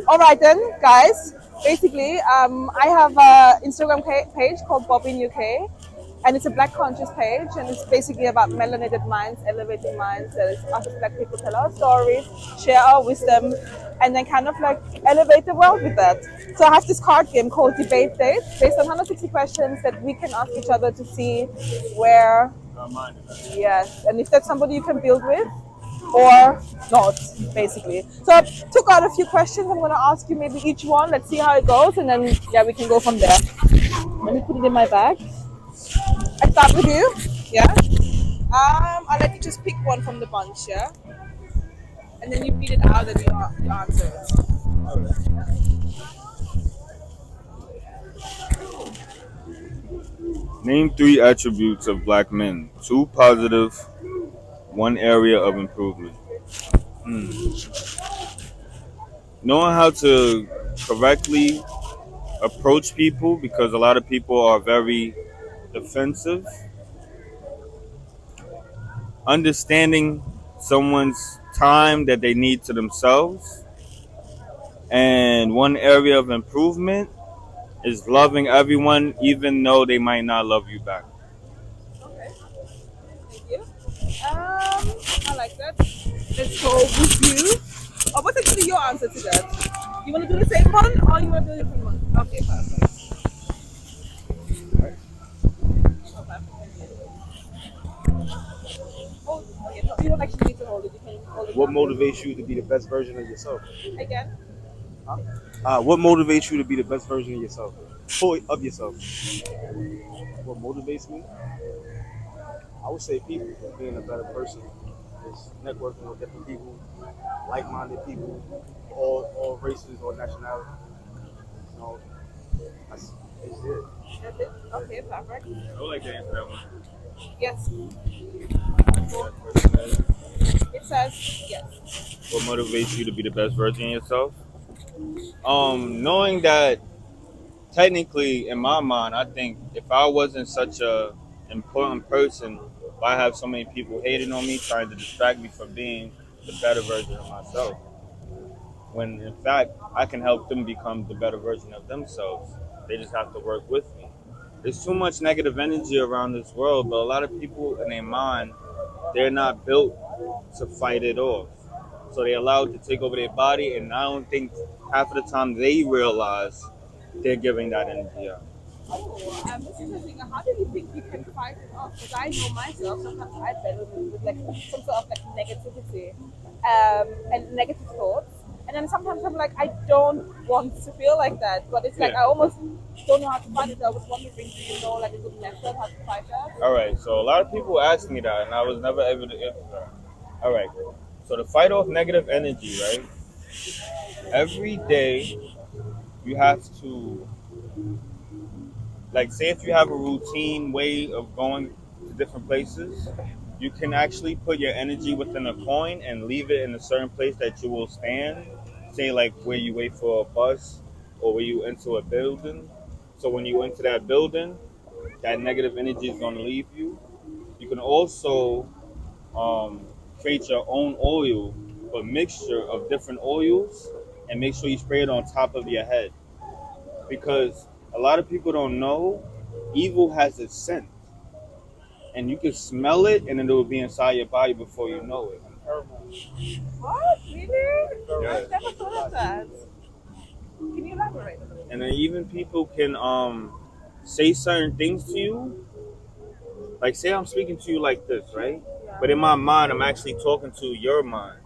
All right then, guys. Basically, I have an Instagram page called Bobbin UK, and it's a Black conscious page, and it's basically about melanated minds, elevating minds. That is us as Black people tell our stories, share our wisdom, and then kind of like elevate the world with that. So I have this card game called Debate Date, based on 160 questions that we can ask each other to see where, yes, and if that's somebody you can build with or not, basically. So I took out a few questions. I'm going to ask you maybe each one. Let's see how it goes, and then yeah, we can go from there. Let me put it in my bag. I start with you. Yeah. I'll let you just pick one from the bunch. Yeah. And then you read it out and you answer it. Name three attributes of black men. Two positive, one area of improvement. Hmm. Knowing how to correctly approach people because a lot of people are very defensive. Understanding someone's time that they need to themselves. And one area of improvement is loving everyone even though they might not love you back. Okay. Thank you. I like that. Let's go with you. Oh, what's actually your answer to that? You want to do the same one or you want to do a different one? Okay, perfect. Oh, oh, okay. No, you don't actually need to hold it. You can hold it. What motivates you to be the best version of yourself? Again? Huh? What motivates you to be the best version of yourself? Of yourself. What motivates me? I would say people, being a better person, is networking with different people, like-minded people, all races or nationalities. You know, that's it. That's it? Okay, perfect. I would like to answer that one. Yes. It says yes. What motivates you to be the best version of yourself? Knowing that technically in my mind, I think if I wasn't such a important person, why have so many people hating on me, trying to distract me from being the better version of myself? When in fact, I can help them become the better version of themselves. They just have to work with me. There's too much negative energy around this world, but a lot of people in their mind, they're not built to fight it off. So they allow it to take over their body, and I don't think half of the time they realize they're giving that energy out. Oh, this is interesting. How do you think you can fight it off? Because I know myself, sometimes I battle with like some sort of like negativity and negative thoughts. And then sometimes I'm like, I don't want to feel like that. But it's like, Yeah. I almost don't know how to fight it. I was wondering, do you know like a good method how to fight that? All right, so a lot of people ask me that, and I was never able to answer that. All right, so to fight off negative energy, right? Every day you have to, like, say if you have a routine way of going to different places, you can actually put your energy within a coin and leave it in a certain place that you will stand. Say, like, where you wait for a bus or where you enter a building. So when you enter that building, that negative energy is going to leave you. You can also create your own oil, a mixture of different oils, and make sure you spray it on top of your head. Because a lot of people don't know, evil has a scent. And you can smell it, and then it will be inside your body before you know it. What? Really? Yeah. I've never thought of that. Can you elaborate? And then even people can say certain things to you. Like, say I'm speaking to you like this, right? But in my mind, I'm actually talking to your mind.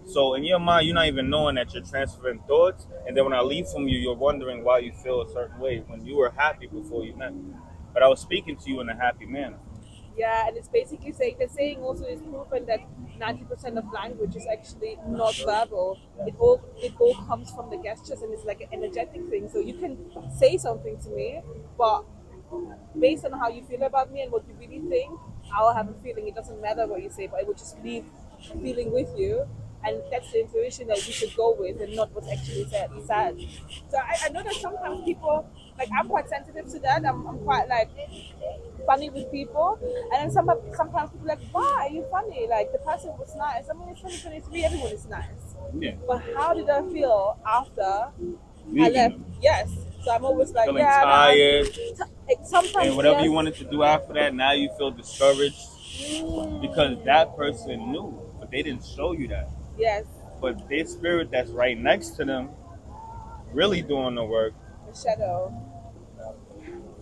So in your mind, you're not even knowing that you're transferring thoughts. And then when I leave from you, you're wondering why you feel a certain way when you were happy before you met me. But I was speaking to you in a happy manner. Yeah, and it's basically saying the saying also is proven that 90% of language is actually not verbal. It all comes from the gestures, and it's like an energetic thing. So you can say something to me, but based on how you feel about me and what you really think, I'll have a feeling. It doesn't matter what you say, but I will just leave feeling with you. And that's the intuition that we should go with and not what's actually said. So I know that sometimes people, like I'm quite sensitive to that. I'm quite like funny with people. And then sometimes people are like, why are you funny? Like the person was nice. I mean, it's 2023, everyone is nice. Yeah. But how did I feel after I Leaving left? them, Yes. So I'm always like, feeling yeah, tired, and sometimes whatever yes. you wanted to do after that, now you feel discouraged because Mm, that person knew, but they didn't show you that. yes, But their spirit that's right next to them, really doing the work. the shadow.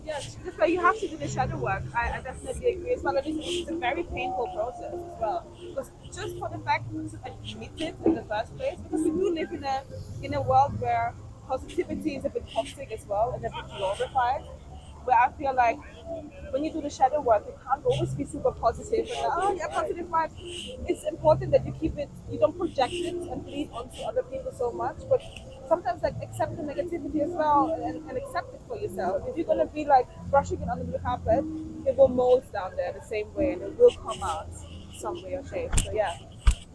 Yeah, that's why you have to do the shadow work. I definitely agree. As well, it's a very painful process as well. Because just for the fact to admit it in the first place, because we do live in a world where positivity is a bit toxic as well and a bit glorified. Where I feel like when you do the shadow work, you can't always be super positive and like, oh yeah, positive vibes. It's important that you keep it, you don't project it and bleed onto other people so much, but sometimes like accept the negativity as well and accept it for yourself. If you're gonna be like brushing it under the carpet, it will mold down there the same way and it will come out some way or shape. So yeah,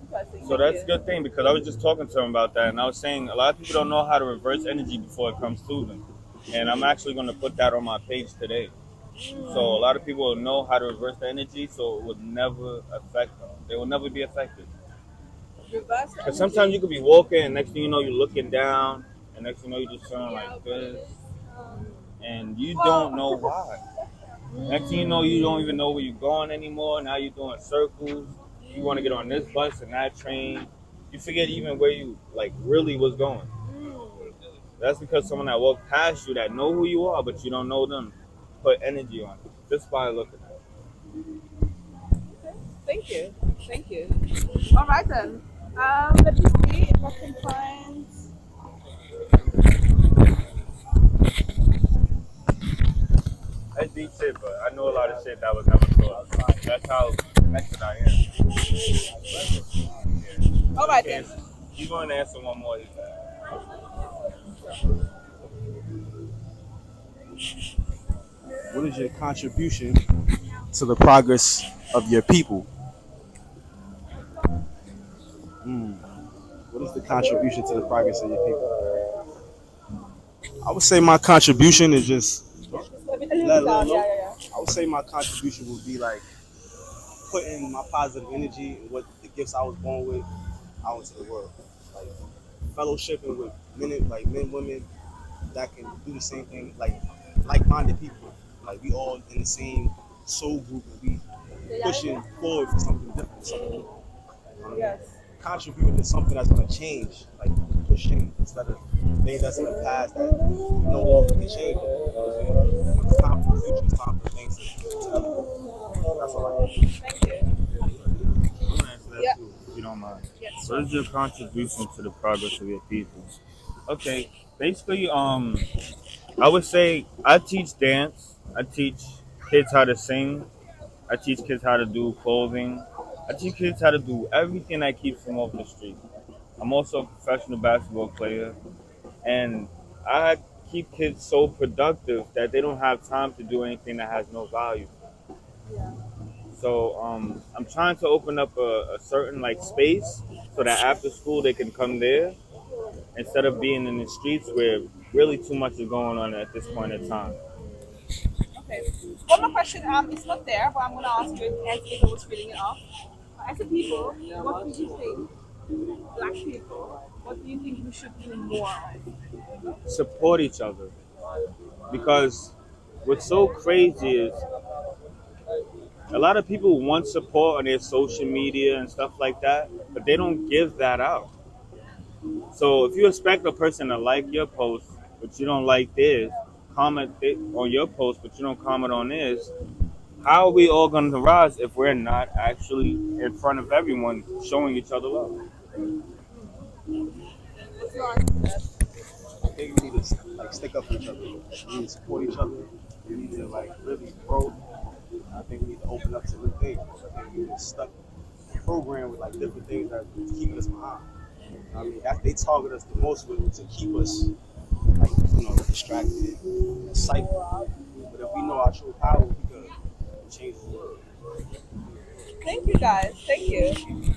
interesting. So Thank that's a you. good thing because I was just talking to him about that, and I was saying a lot of people don't know how to reverse energy before it comes to them, and I'm actually going to put that on my page today. So a lot of people know how to reverse the energy, so it would never affect them. They will never be affected. Reverse the Because energy. sometimes you could be walking, and next thing you know, you're looking down, and next thing you know, you're just feeling like this, and you don't know Well, why. Next thing you know, you don't even know where you're going anymore. Now you're doing circles. You want to get on this bus and that train. You forget even where you like really was going. That's because someone that walked past you that know who you are, but you don't know them, put energy on it just by looking at it. thank you. Thank you. All right then. Let me see if I can find. That's deep shit, but I know a lot of shit that was never taught. That's how connected I am. Yeah. All right Okay, then. you going to answer one more? What is your contribution to the progress of your people? Hmm. What is the contribution to the progress of your people? I would say my contribution is just Just a little let bit a little down. Yeah, low. yeah, I would say my contribution would be like putting my positive energy and what the gifts I was born with out into the world. Like fellowshipping with men, women that can do the same thing, like-minded people. Like we all in the same soul group and we yeah. pushing forward for something different, something new. You know what I mean? Yes. Contributing to something that's gonna change, like pushing instead of things that's in the past that no longer can change. You know what I'm saying? It's time for the future. It's time for things to elevate. That's all I think. Thank you. I'm gonna answer that Yeah. too, if you don't mind. Yes. What Sure. is your contribution to the progress of your people? Okay, basically, I would say I teach dance. I teach kids how to sing. I teach kids how to do clothing. I teach kids how to do everything that keeps them off the street. I'm also a professional basketball player, and I keep kids so productive that they don't have time to do anything that has no value. Yeah. So I'm trying to open up a certain like space so that after school they can come there instead of being in the streets where really too much is going on at this point in time. Okay. One more question. It's not there, but I'm gonna ask you as if I was reading it off. As a people, what do you think, black people, what do you think we should do more of? Support each other because what's so crazy is a lot of people want support on their social media and stuff like that, but they don't give that out. So if you expect a person to like your post, but you don't like theirs, comment on your post, but you don't comment on theirs, how are we all going to rise if we're not actually in front of everyone showing each other love? What's your answer to that? I think we need to like stick up for each other. We need to support each other. We need to like really grow. I think we need to open up to new things. I think we get stuck programmed with like different things that keeping us behind. I mean, they target us the most with to keep us like distracted, excited. But if we know our true power, we could change the world. Thank you guys. Thank you.